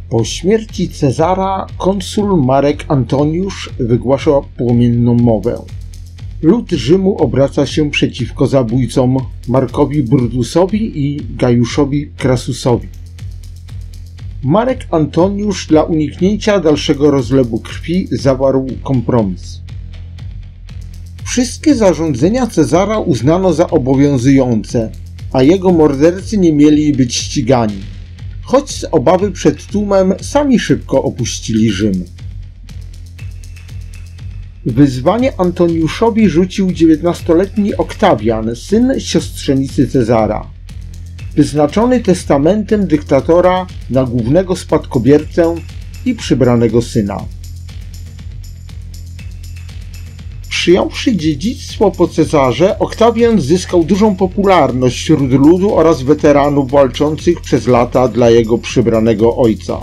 Po śmierci Cezara konsul Marek Antoniusz wygłasza płomienną mowę. Lud Rzymu obraca się przeciwko zabójcom Markowi Brutusowi i Gajuszowi Crassusowi. Marek Antoniusz dla uniknięcia dalszego rozlewu krwi zawarł kompromis. Wszystkie zarządzenia Cezara uznano za obowiązujące, a jego mordercy nie mieli być ścigani, choć z obawy przed tłumem sami szybko opuścili Rzym. Wyzwanie Antoniuszowi rzucił 19-letni Oktawian, syn siostrzenicy Cezara, wyznaczony testamentem dyktatora na głównego spadkobiercę i przybranego syna. Przyjąwszy dziedzictwo po Cezarze, Oktawian zyskał dużą popularność wśród ludu oraz weteranów walczących przez lata dla jego przybranego ojca.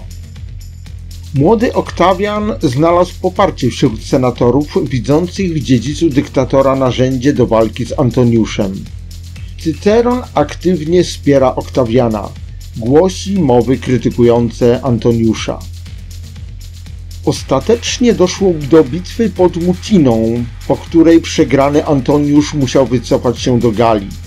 Młody Oktawian znalazł poparcie wśród senatorów widzących w dziedzicu dyktatora narzędzie do walki z Antoniuszem. Cyceron aktywnie wspiera Oktawiana, głosi mowy krytykujące Antoniusza. Ostatecznie doszło do bitwy pod Muciną, po której przegrany Antoniusz musiał wycofać się do Galii.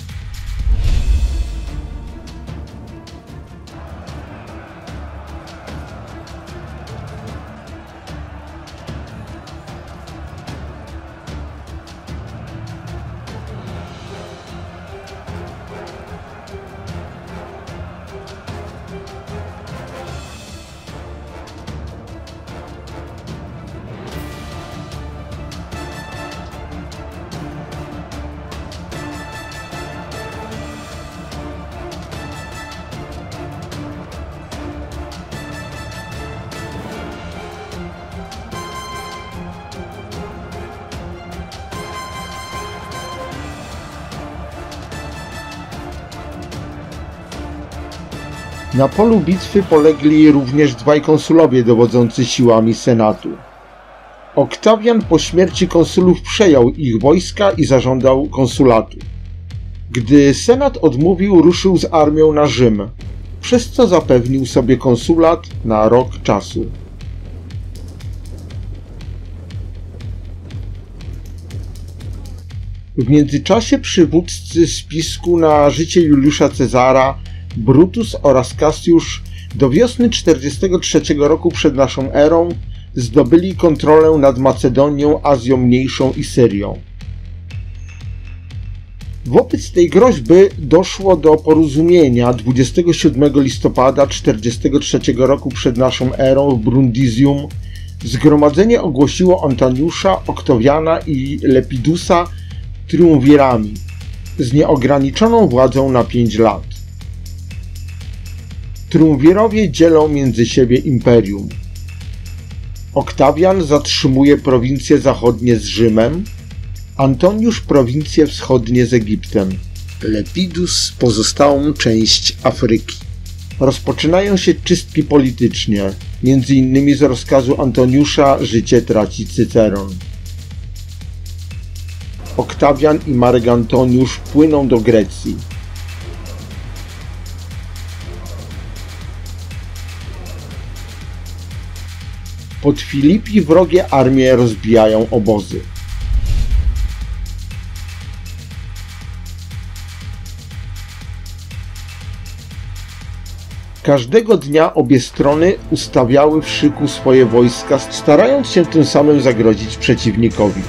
Na polu bitwy polegli również dwaj konsulowie dowodzący siłami senatu. Oktawian po śmierci konsulów przejął ich wojska i zażądał konsulatu. Gdy senat odmówił, ruszył z armią na Rzym, przez co zapewnił sobie konsulat na rok czasu. W międzyczasie przywódcy spisku na życie Juliusza Cezara, Brutus oraz Cassiusz do wiosny 43 roku przed naszą erą zdobyli kontrolę nad Macedonią, Azją Mniejszą i Syrią. Wobec tej groźby doszło do porozumienia 27 listopada 43 roku przed naszą erą w Brundisium. Zgromadzenie ogłosiło Antoniusza, Oktawiana i Lepidusa triumvirami z nieograniczoną władzą na 5 lat. Triumvirowie dzielą między siebie imperium. Oktawian zatrzymuje prowincje zachodnie z Rzymem, Antoniusz prowincje wschodnie z Egiptem, Lepidus pozostałą część Afryki. Rozpoczynają się czystki polityczne, między innymi z rozkazu Antoniusza życie traci Cyceron. Oktawian i Marek Antoniusz płyną do Grecji. Pod Filipi wrogie armie rozbijają obozy. Każdego dnia obie strony ustawiały w szyku swoje wojska, starając się tym samym zagrozić przeciwnikowi.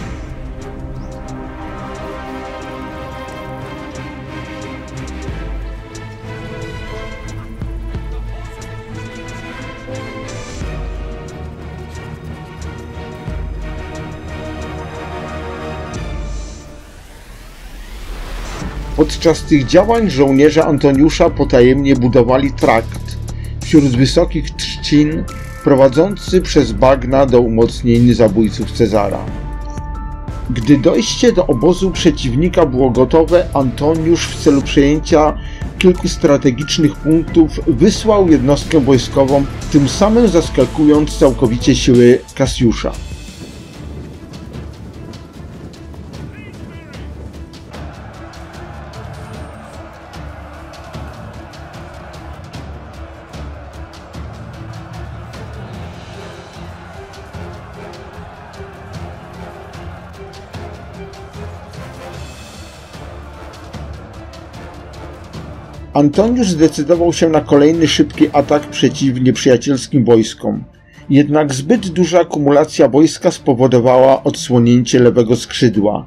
Podczas tych działań żołnierze Antoniusza potajemnie budowali trakt wśród wysokich trzcin prowadzący przez bagna do umocnień zabójców Cezara. Gdy dojście do obozu przeciwnika było gotowe, Antoniusz w celu przejęcia kilku strategicznych punktów wysłał jednostkę wojskową, tym samym zaskakując całkowicie siły Cassiusza. Antoniusz zdecydował się na kolejny szybki atak przeciw nieprzyjacielskim wojskom. Jednak zbyt duża akumulacja wojska spowodowała odsłonięcie lewego skrzydła,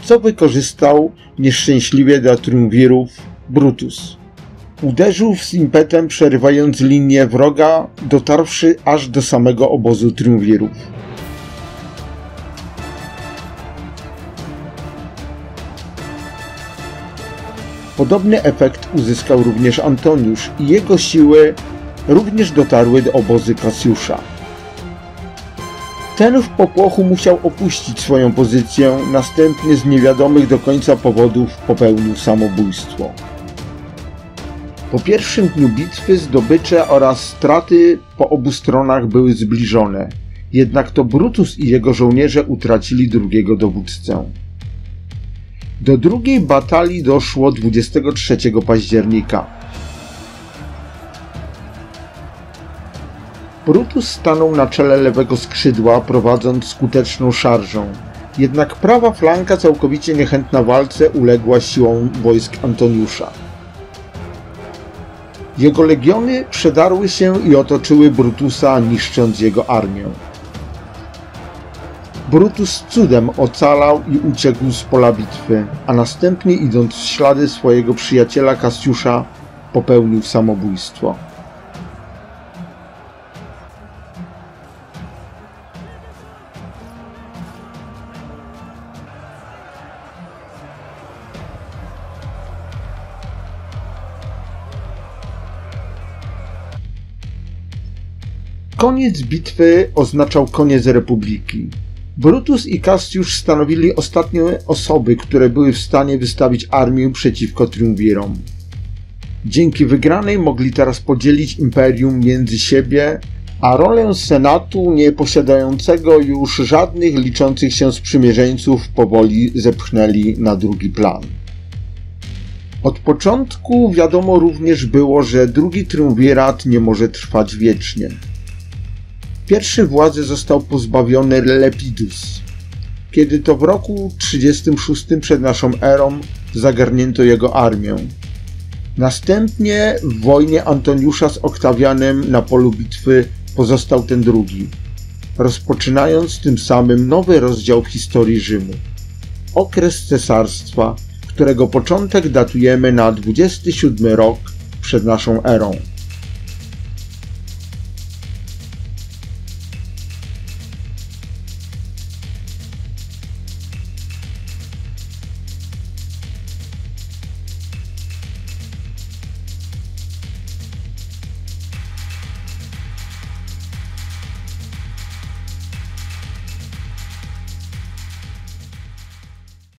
co wykorzystał nieszczęśliwie dla triumvirów Brutus. Uderzył z impetem, przerywając linię wroga, dotarwszy aż do samego obozu triumvirów. Podobny efekt uzyskał również Antoniusz i jego siły również dotarły do obozu Cassiusza. Ten w popłochu musiał opuścić swoją pozycję, następnie z niewiadomych do końca powodów popełnił samobójstwo. Po pierwszym dniu bitwy zdobycze oraz straty po obu stronach były zbliżone, jednak to Brutus i jego żołnierze utracili drugiego dowódcę. Do drugiej batalii doszło 23 października. Brutus stanął na czele lewego skrzydła, prowadząc skuteczną szarżę. Jednak prawa flanka, całkowicie niechętna walce, uległa siłom wojsk Antoniusza. Jego legiony przedarły się i otoczyły Brutusa, niszcząc jego armię. Brutus cudem ocalał i uciekł z pola bitwy, a następnie, idąc w ślady swojego przyjaciela Cassiusza, popełnił samobójstwo. Koniec bitwy oznaczał koniec Republiki. Brutus i Cassiusz stanowili ostatnie osoby, które były w stanie wystawić armię przeciwko triumvirom. Dzięki wygranej mogli teraz podzielić imperium między siebie, a rolę senatu, nie posiadającego już żadnych liczących się sprzymierzeńców, powoli zepchnęli na drugi plan. Od początku wiadomo również było, że drugi triumvirat nie może trwać wiecznie. Pierwszy władzy został pozbawiony Lepidus, kiedy to w roku 36 przed naszą erą zagarnięto jego armię. Następnie w wojnie Antoniusza z Oktawianem na polu bitwy pozostał ten drugi, rozpoczynając tym samym nowy rozdział w historii Rzymu. Okres cesarstwa, którego początek datujemy na 27 rok przed naszą erą.